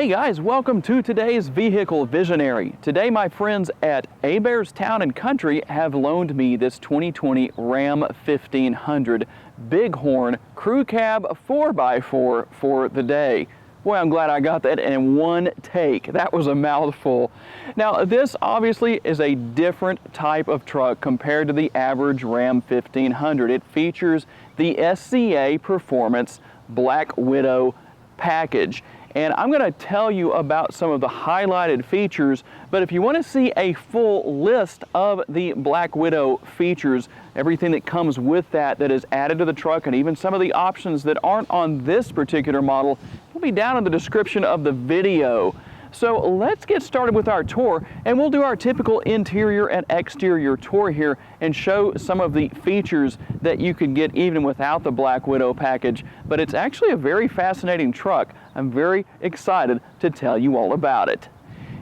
Hey guys, welcome to today's Vehicle Visionary. Today my friends at Hebert's Town and Country have loaned me this 2020 Ram 1500 Bighorn Crew Cab 4x4 for the day. Boy, I'm glad I got that in one take. That was a mouthful. Now, this obviously is a different type of truck compared to the average Ram 1500. It features the SCA Performance Black Widow package. And I'm going to tell you about some of the highlighted features, but if you want to see a full list of the Black Widow features, everything that comes with that is added to the truck, and even some of the options that aren't on this particular model, will be down in the description of the video. So let's get started with our tour, and we'll do our typical interior and exterior tour here and show some of the features that you could get even without the Black Widow package. But it's actually a very fascinating truck. I'm very excited to tell you all about it.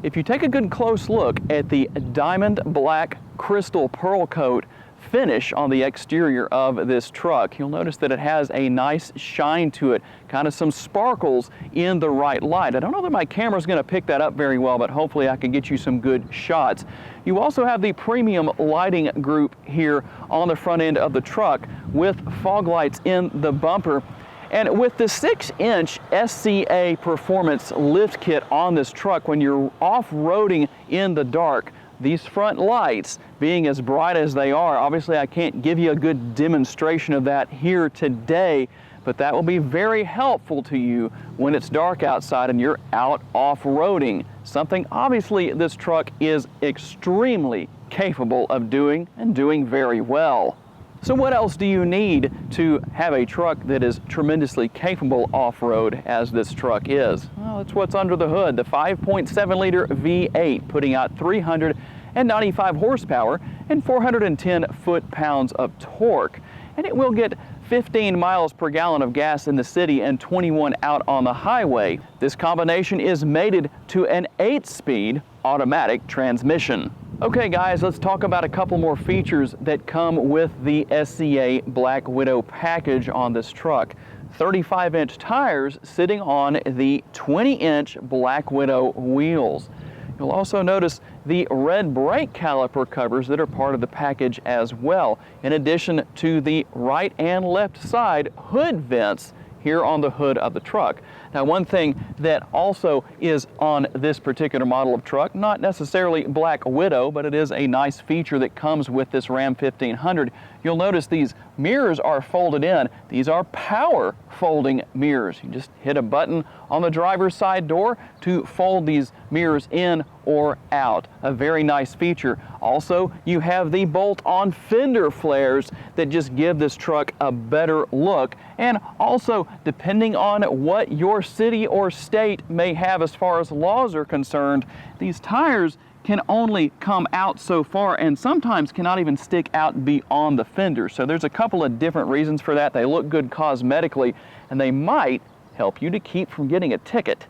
If you take a good close look at the diamond black crystal pearl coat finish on the exterior of this truck, you'll notice that it has a nice shine to it, kind of some sparkles in the right light. I don't know that my camera's going to pick that up very well, but hopefully I can get you some good shots. You also have the premium lighting group here on the front end of the truck with fog lights in the bumper. And with the 6-inch SCA Performance lift kit on this truck, when you're off-roading in the dark, these front lights being as bright as they are, obviously I can't give you a good demonstration of that here today, but that will be very helpful to you when it's dark outside and you're out off-roading. Something obviously this truck is extremely capable of doing, and doing very well. So what else do you need to have a truck that is tremendously capable off-road as this truck is? Well, it's what's under the hood. The 5.7 liter V8 putting out 395 horsepower and 410 foot-pounds of torque. And it will get 15 miles per gallon of gas in the city and 21 out on the highway. This combination is mated to an 8-speed automatic transmission. Okay guys, let's talk about a couple more features that come with the SCA Black Widow package on this truck. 35-inch tires sitting on the 20-inch Black Widow wheels. You'll also notice the red brake caliper covers that are part of the package as well, in addition to the right and left side hood vents here on the hood of the truck. Now, one thing that also is on this particular model of truck, not necessarily Black Widow, but it is a nice feature that comes with this Ram 1500. You'll notice these mirrors are folded in. These are power folding mirrors. You just hit a button on the driver's side door to fold these mirrors in or out. A very nice feature. Also, you have the bolt-on fender flares that just give this truck a better look. And also, depending on what your city or state may have as far as laws are concerned, these tires can only come out so far and sometimes cannot even stick out beyond the fender. So there's a couple of different reasons for that. They look good cosmetically, and they might help you to keep from getting a ticket.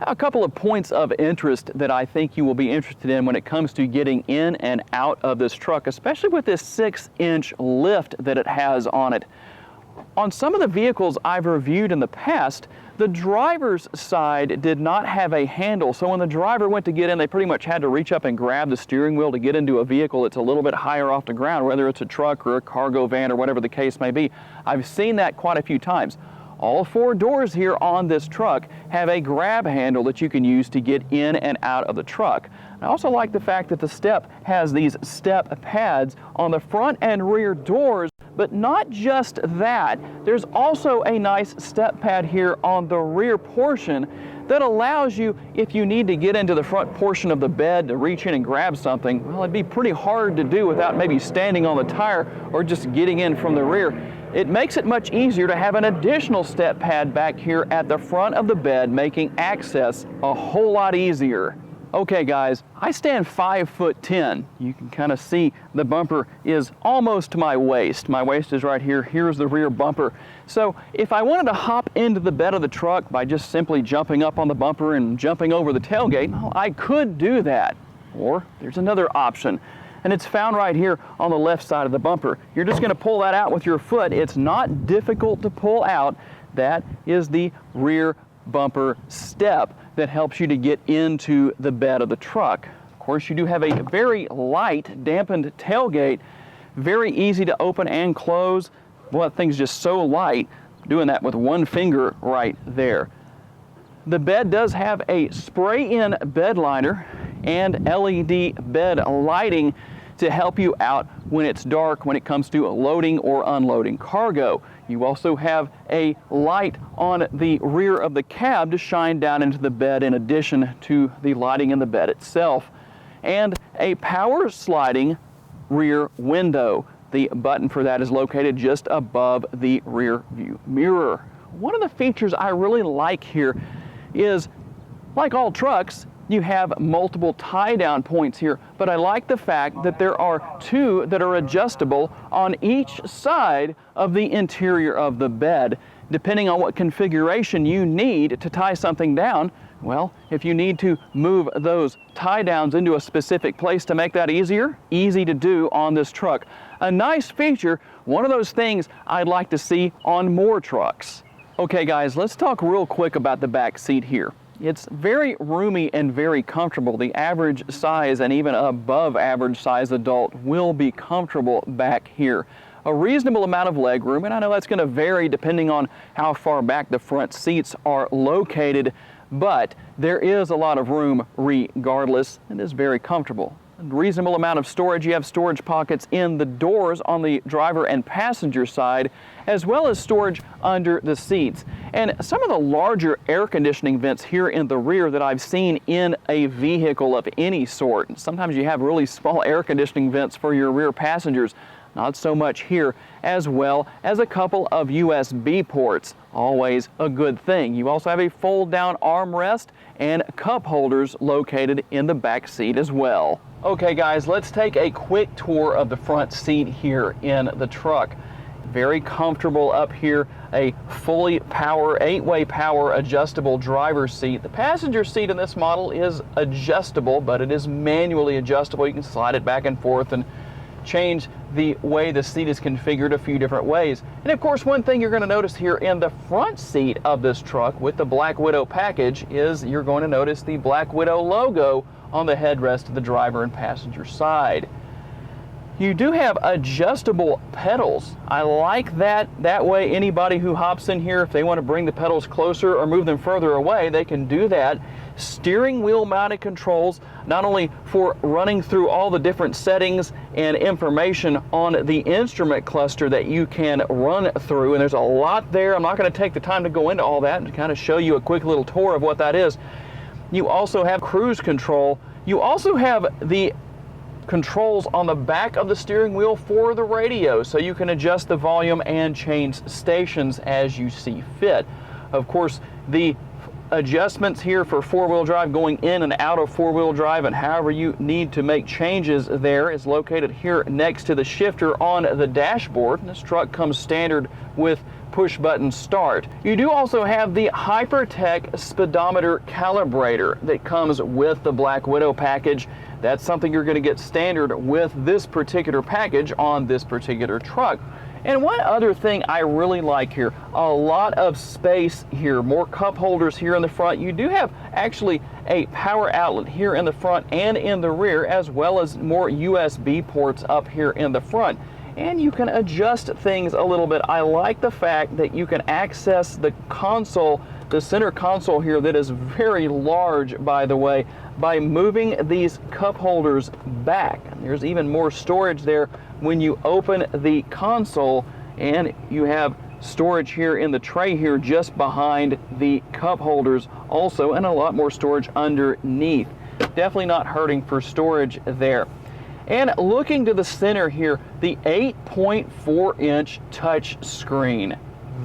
A couple of points of interest that I think you will be interested in when it comes to getting in and out of this truck, especially with this 6-inch lift that it has on it. On some of the vehicles I've reviewed in the past, the driver's side did not have a handle, so when the driver went to get in, they pretty much had to reach up and grab the steering wheel to get into a vehicle that's a little bit higher off the ground, whether it's a truck or a cargo van or whatever the case may be. I've seen that quite a few times. All 4 doors here on this truck have a grab handle that you can use to get in and out of the truck. I also like the fact that the step has these step pads on the front and rear doors. But not just that, there's also a nice step pad here on the rear portion that allows you, if you need to get into the front portion of the bed to reach in and grab something, well, it'd be pretty hard to do without maybe standing on the tire or just getting in from the rear. It makes it much easier to have an additional step pad back here at the front of the bed, making access a whole lot easier. Okay guys, I stand 5'10". You can kind of see the bumper is almost to my waist. My waist is right here. Here's the rear bumper. So if I wanted to hop into the bed of the truck by just simply jumping up on the bumper and jumping over the tailgate, well, I could do that. Or there's another option, and it's found right here on the left side of the bumper. You're just going to pull that out with your foot. It's not difficult to pull out. That is the rear bumper step that helps you to get into the bed of the truck. Of course, you do have a very light, dampened tailgate, very easy to open and close. Well, that thing's just so light, doing that with one finger right there. The bed does have a spray-in bed liner and LED bed lighting to help you out when it's dark when it comes to loading or unloading cargo. You also have a light on the rear of the cab to shine down into the bed in addition to the lighting in the bed itself. And a power sliding rear window. The button for that is located just above the rear view mirror. One of the features I really like here is, like all trucks, you have multiple tie-down points here, but I like the fact that there are two that are adjustable on each side of the interior of the bed. Depending on what configuration you need to tie something down, well, if you need to move those tie-downs into a specific place to make that easier, easy to do on this truck. A nice feature, one of those things I'd like to see on more trucks. Okay guys, let's talk real quick about the back seat here. It's very roomy and very comfortable. The average size and even above average size adult will be comfortable back here. A reasonable amount of leg room, and I know that's going to vary depending on how far back the front seats are located, but there is a lot of room regardless. It is very comfortable. A reasonable amount of storage. You have storage pockets in the doors on the driver and passenger side, as well as storage under the seats. And some of the larger air conditioning vents here in the rear that I've seen in a vehicle of any sort. Sometimes you have really small air conditioning vents for your rear passengers. Not so much here, as well as a couple of USB ports. Always a good thing. You also have a fold-down armrest and cup holders located in the back seat as well. Okay guys, let's take a quick tour of the front seat here in the truck. Very comfortable up here, a fully power, 8-way power adjustable driver's seat. The passenger seat in this model is adjustable, but it is manually adjustable. You can slide it back and forth and change the way the seat is configured a few different ways. And of course, one thing you're going to notice here in the front seat of this truck with the Black Widow package is you're going to notice the Black Widow logo on the headrest of the driver and passenger side. You do have adjustable pedals. I like that. That way anybody who hops in here, if they want to bring the pedals closer or move them further away, they can do that. Steering wheel mounted controls, not only for running through all the different settings and information on the instrument cluster that you can run through, and there's a lot there. I'm not going to take the time to go into all that and kind of show you a quick little tour of what that is. You also have cruise control. You also have the controls on the back of the steering wheel for the radio, so you can adjust the volume and change stations as you see fit. Of course, the adjustments here for four-wheel drive, going in and out of four-wheel drive, and however you need to make changes there, is located here next to the shifter on the dashboard. This truck comes standard with push-button start. You do also have the Hypertech Speedometer Calibrator that comes with the Black Widow package. That's something you're going to get standard with this particular package on this particular truck. And one other thing I really like here, a lot of space here, more cup holders here in the front. You do have actually a power outlet here in the front and in the rear, as well as more USB ports up here in the front. And you can adjust things a little bit. I like the fact that you can access the console, the center console here that is very large, by the way, by moving these cup holders back. And there's even more storage there when you open the console, and you have storage here in the tray here just behind the cup holders also, and a lot more storage underneath. Definitely not hurting for storage there. And looking to the center here, the 8.4-inch touch screen.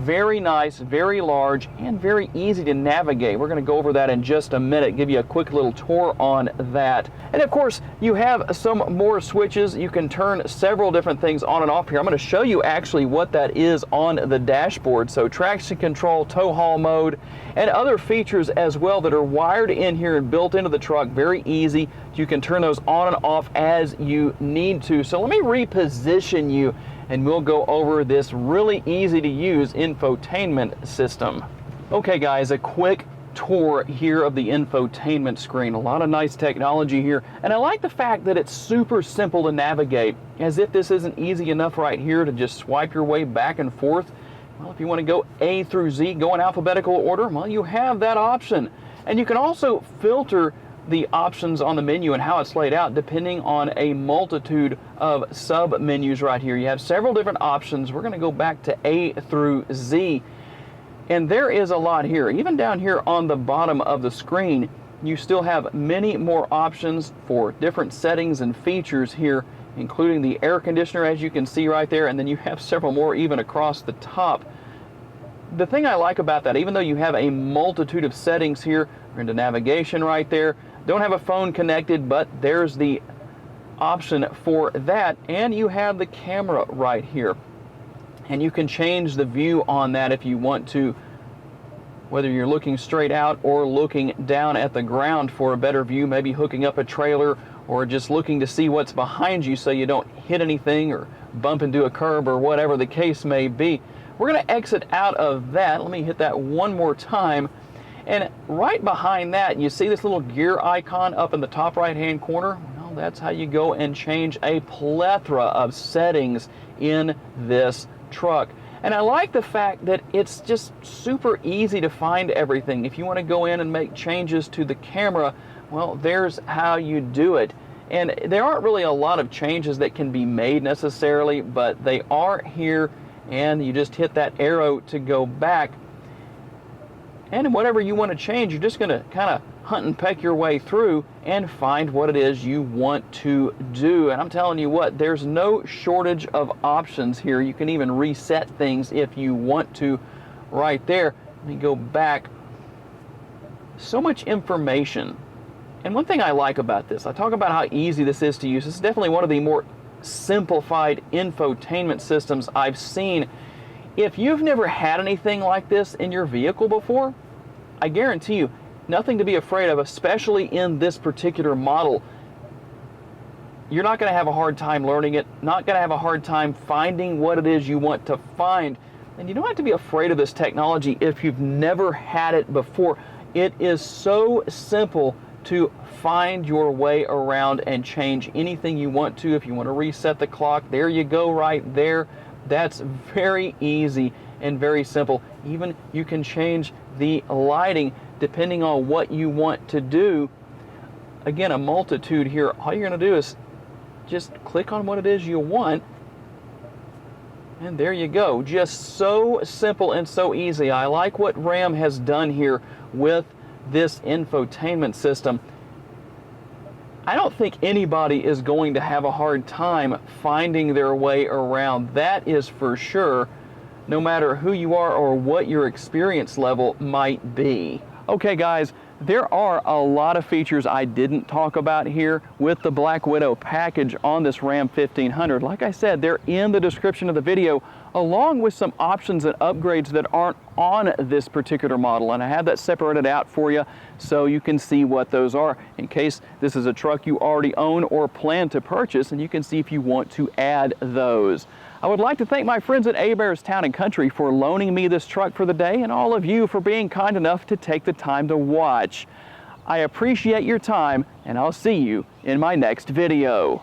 Very nice, very large, and very easy to navigate. We're going to go over that in just a minute, give you a quick little tour on that. And of course, you have some more switches. You can turn several different things on and off here. I'm going to show you actually what that is on the dashboard. So traction control, tow haul mode, and other features as well that are wired in here and built into the truck. Very easy. You can turn those on and off as you need to. So let me reposition you, and we'll go over this really easy to use infotainment system. Okay guys, a quick tour here of the infotainment screen. A lot of nice technology here, and I like the fact that it's super simple to navigate, as if this isn't easy enough right here to just swipe your way back and forth. Well, if you want to go A through Z, go in alphabetical order, well, you have that option. And you can also filter the options on the menu and how it's laid out depending on a multitude of sub menus right here. You have several different options. We're going to go back to A through Z. And there is a lot here. Even down here on the bottom of the screen, you still have many more options for different settings and features here, including the air conditioner, as you can see right there, and then you have several more even across the top. The thing I like about that, even though you have a multitude of settings here, we're into navigation right there. Don't have a phone connected, but there's the option for that, and you have the camera right here. And you can change the view on that if you want to, whether you're looking straight out or looking down at the ground for a better view, maybe hooking up a trailer or just looking to see what's behind you so you don't hit anything or bump into a curb or whatever the case may be. We're going to exit out of that. Let me hit that one more time. And right behind that, you see this little gear icon up in the top right-hand corner? Well, that's how you go and change a plethora of settings in this truck. And I like the fact that it's just super easy to find everything. If you want to go in and make changes to the camera, well, there's how you do it. And there aren't really a lot of changes that can be made necessarily, but they are here, and you just hit that arrow to go back. And whatever you want to change, you're just going to kind of hunt and peck your way through and find what it is you want to do. And I'm telling you what, there's no shortage of options here. You can even reset things if you want to right there. Let me go back. So much information. And one thing I like about this, I talk about how easy this is to use. This is definitely one of the more simplified infotainment systems I've seen. If you've never had anything like this in your vehicle before, I guarantee you, nothing to be afraid of, especially in this particular model. You're not going to have a hard time learning it, not going to have a hard time finding what it is you want to find. And you don't have to be afraid of this technology if you've never had it before. It is so simple to find your way around and change anything you want to. If you want to reset the clock, there you go right there. That's very easy and very simple. Even you can change the lighting depending on what you want to do. Again, a multitude here. All you're going to do is just click on what it is you want, and there you go. Just so simple and so easy. I like what Ram has done here with this infotainment system. I don't think anybody is going to have a hard time finding their way around. That is for sure, no matter who you are or what your experience level might be. Okay guys, there are a lot of features I didn't talk about here with the Black Widow package on this Ram 1500. Like I said, they're in the description of the video, along with some options and upgrades that aren't on this particular model. And I have that separated out for you so you can see what those are in case this is a truck you already own or plan to purchase, and you can see if you want to add those. I would like to thank my friends at Hebert's Town & Country for loaning me this truck for the day, and all of you for being kind enough to take the time to watch. I appreciate your time, and I'll see you in my next video.